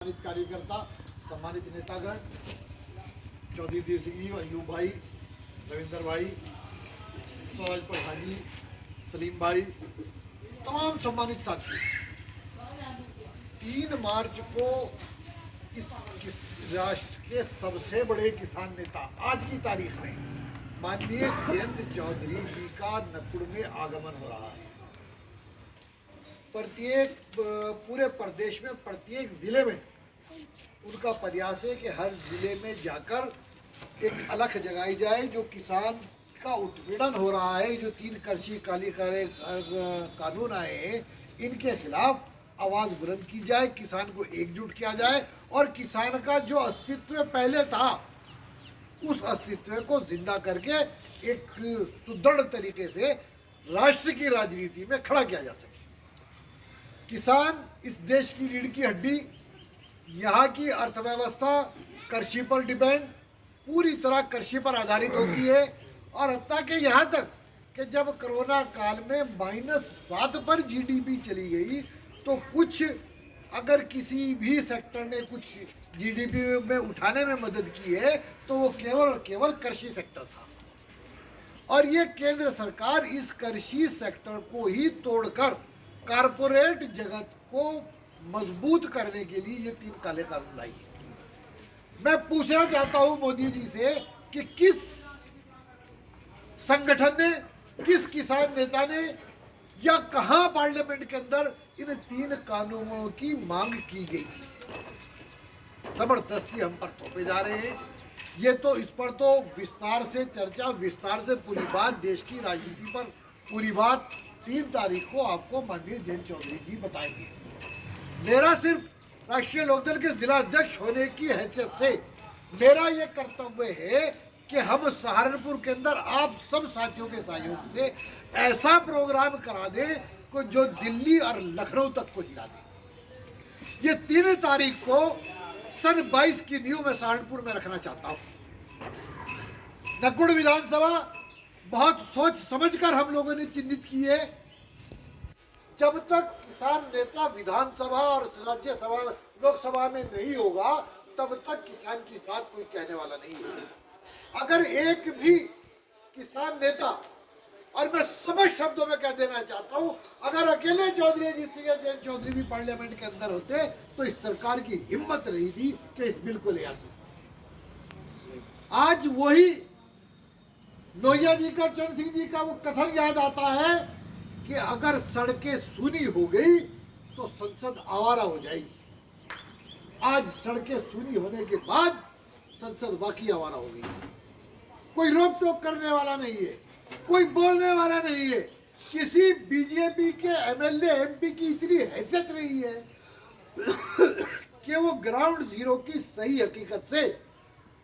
सम्मानित कार्यकर्ता, सम्मानित नेतागण, चौधरी देव सिंह जी, अयूब भाई, रविंदर भाई, स्वराज प्रधान जी, सलीम भाई, तमाम सम्मानित साथी, 3 मार्च को इस राष्ट्र के सबसे बड़े किसान नेता आज की तारीख में माननीय जयंत चौधरी जी का नकुड़ में आगमन हो रहा है। प्रत्येक पूरे प्रदेश में प्रत्येक जिले में उनका प्रयास है कि हर जिले में जाकर एक अलख जगाई जाए। जो किसान का उत्पीड़न हो रहा है, जो 3 कृषि कानून आए हैं, इनके खिलाफ आवाज़ बुलंद की जाए, किसान को एकजुट किया जाए और किसान का जो अस्तित्व पहले था उस अस्तित्व को जिंदा करके एक सुदृढ़ तरीके से राष्ट्र की राजनीति में खड़ा किया जा सके। किसान इस देश की रीढ़ की हड्डी, यहाँ की अर्थव्यवस्था कृषि पर डिपेंड, पूरी तरह कृषि पर आधारित होती है। और हत्ता के यहाँ तक कि जब कोरोना काल में -7 पर जीडीपी चली गई तो कुछ अगर किसी भी सेक्टर ने कुछ जीडीपी में उठाने में मदद की है तो वो केवल और केवल कृषि सेक्टर था। और ये केंद्र सरकार इस कृषि सेक्टर को ही तोड़कर कारपोरेट जगत को मजबूत करने के लिए ये 3 काले कानून लाई है। मैं पूछना चाहता हूं मोदी जी से कि किस संगठन ने, किस किसान नेता ने या कहां पार्लियामेंट के अंदर इन 3 कानूनों की मांग की गई थी। जबरदस्ती हम पर थोपे जा रहे हैं। ये तो इस पर तो विस्तार से चर्चा, विस्तार से पूरी बात, देश की राजनीति पर पूरी बात 3 तारीख को आपको माननीय जयंत चौधरी जी बताएंगे। मेरा सिर्फ राष्ट्रीय लोकदल के जिला अध्यक्ष होने की हैसियत से मेरा ये कर्तव्य है कि हम सहारनपुर के अंदर आप सब साथियों के सहयोग से ऐसा प्रोग्राम करा दें को जो दिल्ली और लखनऊ तक को हिला दे। ये 3 तारीख को सन 22 की न्यू में सहारनपुर में रखना चाहता हूँ। नकुड़ विधानसभा बहुत सोच समझकर हम लोगों ने चिन्हित की है। जब तक किसान नेता विधानसभा और राज्यसभा लोकसभा में नहीं होगा तब तक किसान की बात कोई कहने वाला नहीं है। अगर एक भी किसान नेता, और मैं समझ शब्दों में कह देना चाहता हूं, अगर अकेले चौधरी जी सिंह या जयंत चौधरी भी पार्लियामेंट के अंदर होते तो इस सरकार की हिम्मत रही थी कि इस बिल को ले आते। आज वही लोहिया जी का, चरण सिंह जी का वो कथन याद आता है कि अगर सड़कें सूनी हो गई तो संसद आवारा हो जाएगी। आज सड़कें सूनी होने के बाद संसद वाकई आवारा हो गई। कोई रोक टोक करने वाला नहीं है, कोई बोलने वाला नहीं है। किसी बीजेपी के एमएलए एमपी की इतनी हैसियत रही है कि वो ग्राउंड जीरो की सही हकीकत से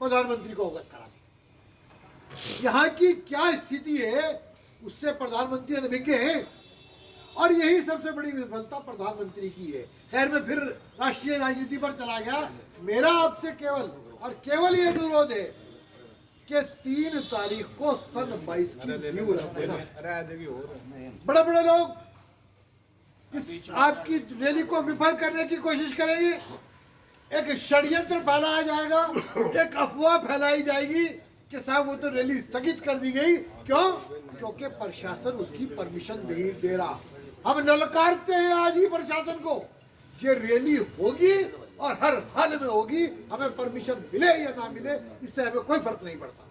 प्रधानमंत्री को अवगत करा दे। यहाँ की क्या स्थिति है उससे प्रधानमंत्री अनभिज्ञ है और यही सबसे बड़ी विफलता प्रधानमंत्री की है। खैर, मैं फिर राष्ट्रीय राजनीति पर चला गया। मेरा आपसे केवल और केवल ये अनुरोध है कि 3 तारीख को सन 22 की न्यू रखना। बड़े बड़े लोग इस आपकी रैली को विफल करने की कोशिश करेंगे। एक षड्यंत्र फैलाया जाएगा, एक अफवाह फैलाई जाएगी कि साहब वो तो रैली स्थगित कर दी गई। क्यों? क्योंकि प्रशासन उसकी परमिशन नहीं दे रहा। हम ललकारते हैं आज ही प्रशासन को, ये रैली होगी और हर हाल में होगी, हमें परमिशन मिले या ना मिले इससे हमें कोई फर्क नहीं पड़ता।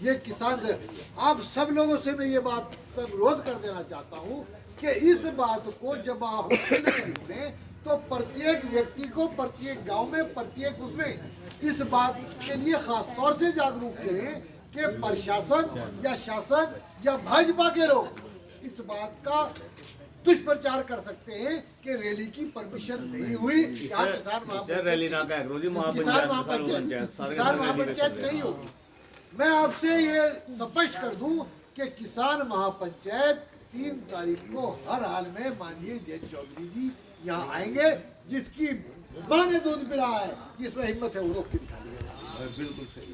ये किसान से आप सब लोगों से मैं ये बात अनुरोध कर देना चाहता हूँ कि इस बात को जब आप लिखें तो प्रत्येक व्यक्ति को, प्रत्येक गांव में, प्रत्येक उसमें इस बात के लिए खास तौर से जागरूक करें कि प्रशासन या शासन या भाजपा के लोग इस बात का दुष्प्रचार कर सकते हैं कि रैली की परमिशन नहीं हुई। यहाँ किसान महापंचायत नहीं होगी। मैं आपसे ये स्पष्ट कर दूं कि किसान महापंचायत 3 तारीख को हर हाल में माननीय जयंत चौधरी जी यहाँ आएंगे। जिसकी मां ने दूध पिलाया है, जिसमें हिम्मत है वो रोक के दिखा दिया। बिल्कुल सही।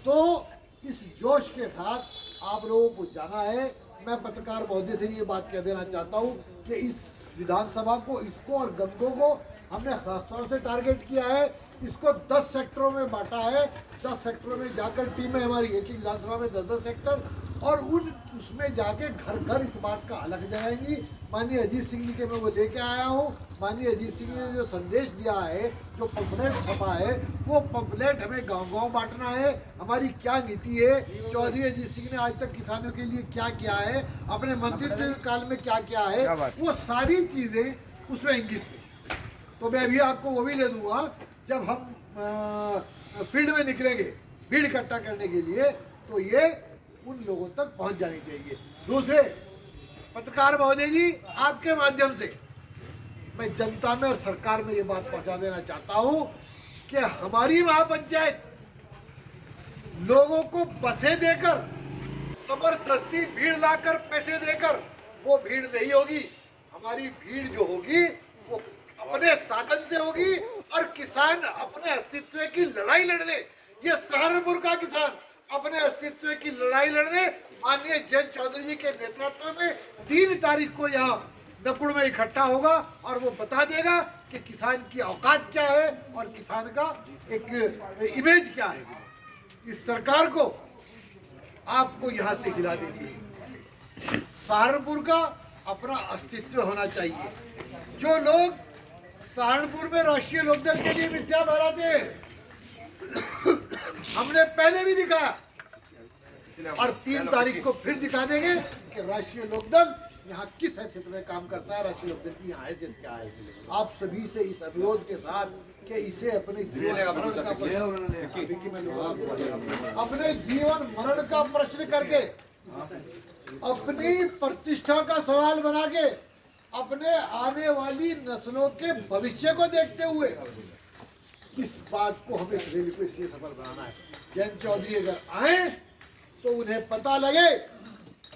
तो इस जोश के साथ आप लोगों को जाना है। मैं पत्रकार महोदय से भी ये बात कह देना चाहता हूँ कि इस विधानसभा को, इसको और गंगों को हमने खासतौर से टारगेट किया है, इसको 10 सेक्टरों में बांटा है। 10 सेक्टरों में जाकर टीमें हमारी एक ही विधानसभा में 10-10 सेक्टर, और उसमें जाके घर घर इस बात का अलग जाएंगी। माननीय अजीत सिंह जी के मैं वो लेके आया हूँ। माननीय अजीत सिंह ने जो संदेश दिया है, जो पंफलेट छपा है, वो पंफलेट हमें गांव-गांव बांटना है। हमारी क्या नीति है, चौधरी अजीत सिंह ने आज तक किसानों के लिए क्या किया है, अपने मंत्रित्व काल में क्या किया है, वो सारी चीज़ें उसमें इंगित है। तो मैं अभी आपको वो भी ले दूंगा जब हम फील्ड में निकलेंगे भीड़ इकट्ठा करने के लिए, तो ये उन लोगों तक पहुंच जानी चाहिए। दूसरे, पत्रकार महोदय जी, आपके माध्यम से मैं जनता में और सरकार में ये बात पहुंचा देना चाहता हूं कि हमारी महापंचायत लोगों को बसें देकर, जबरदस्ती भीड़ लाकर पैसे देकर वो भीड़ नहीं होगी। हमारी भीड़ जो होगी वो अपने साधन से होगी, और किसान अपने अस्तित्व की लड़ाई लड़ने, ये सहारनपुर का किसान अपने अस्तित्व की लड़ाई लड़ने माननीय जयंत चौधरी जी के नेतृत्व में 3 तारीख को यहाँ नकुड़ में इकट्ठा होगा, और वो बता देगा कि किसान की औकात क्या है और किसान का एक इमेज क्या है। इस सरकार को आपको यहाँ से हिला देनी है। सहारनपुर का अपना अस्तित्व होना चाहिए। जो लोग सहारनपुर में राष्ट्रीय लोकदल के लिए मिथ्या बहराते हैं, हमने पहले भी दिखाया, और 3 तारीख को फिर दिखा देंगे कि राष्ट्रीय लोकदल यहाँ किस हैसियत में काम करता है, राष्ट्रीय लोकदल की यहाँ हैसियत क्या है। आप सभी से इस अनुरोध के साथ कि इसे अपने जीवन मरण का प्रश्न करके, अपनी प्रतिष्ठा का सवाल बना के, अपने आने वाली नस्लों के भविष्य को देखते हुए इस बात को हमें इस रैली को इसलिए सफल बनाना है। जयंत चौधरी अगर आए तो उन्हें पता लगे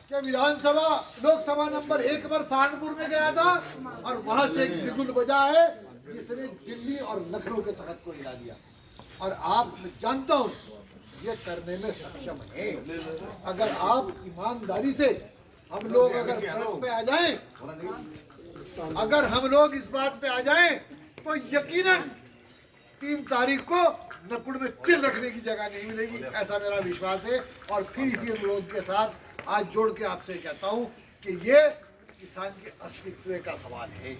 कि विधानसभा लोकसभा नंबर 1 पर सहारनपुर में गया था, और वहां से एक बिगुल बजा है जिसने दिल्ली और लखनऊ के तख्त को हिला दिया। और आप, मैं जानता हूं, ये करने में सक्षम है। अगर आप ईमानदारी से, हम लोग अगर सड़क पे आ जाएं, अगर हम लोग इस बात पे आ जाएं, तो यकीनन 3 तारीख को नकुड़ में तिल रखने की जगह नहीं मिलेगी, ऐसा मेरा विश्वास है। और फिर इसी अनुरोध के साथ आज जोड़ के आपसे कहता हूं कि ये किसान के अस्तित्व का सवाल है।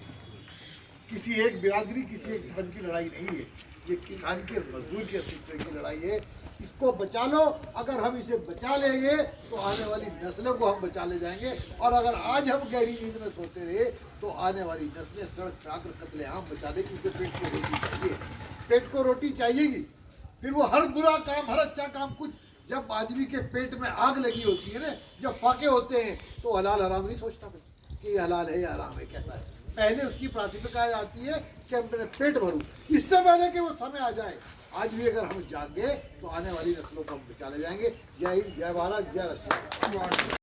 किसी एक बिरादरी, किसी एक धर्म की लड़ाई नहीं है, ये किसान के, मजदूर के अस्तित्व की लड़ाई है। इसको बचा लो। अगर हम इसे बचा लेंगे तो आने वाली नस्लों को हम बचा ले जाएंगे, और अगर आज हम गहरी नींद में सोते रहे तो आने वाली नस्लें सड़क पे आकर कत्लेआम बचा ले, क्योंकि पेट को रोटी चाहिए, पेट को रोटी चाहिएगी। फिर वो हर बुरा काम, हर अच्छा काम, कुछ जब आदमी के पेट में आग लगी होती है ना, जब फाके होते हैं, तो हलाल हराम नहीं सोचता कि ये हलाल है या हराम है, कैसा है। पहले उसकी प्राथमिकता आती है कि हम अपने पेट भरूं, इससे पहले कि वो समय आ जाए। आज भी अगर हम जागे तो आने वाली नस्लों को हम बचा ले जाएंगे। जय हिंद, जय भारत, जय राष्ट्र।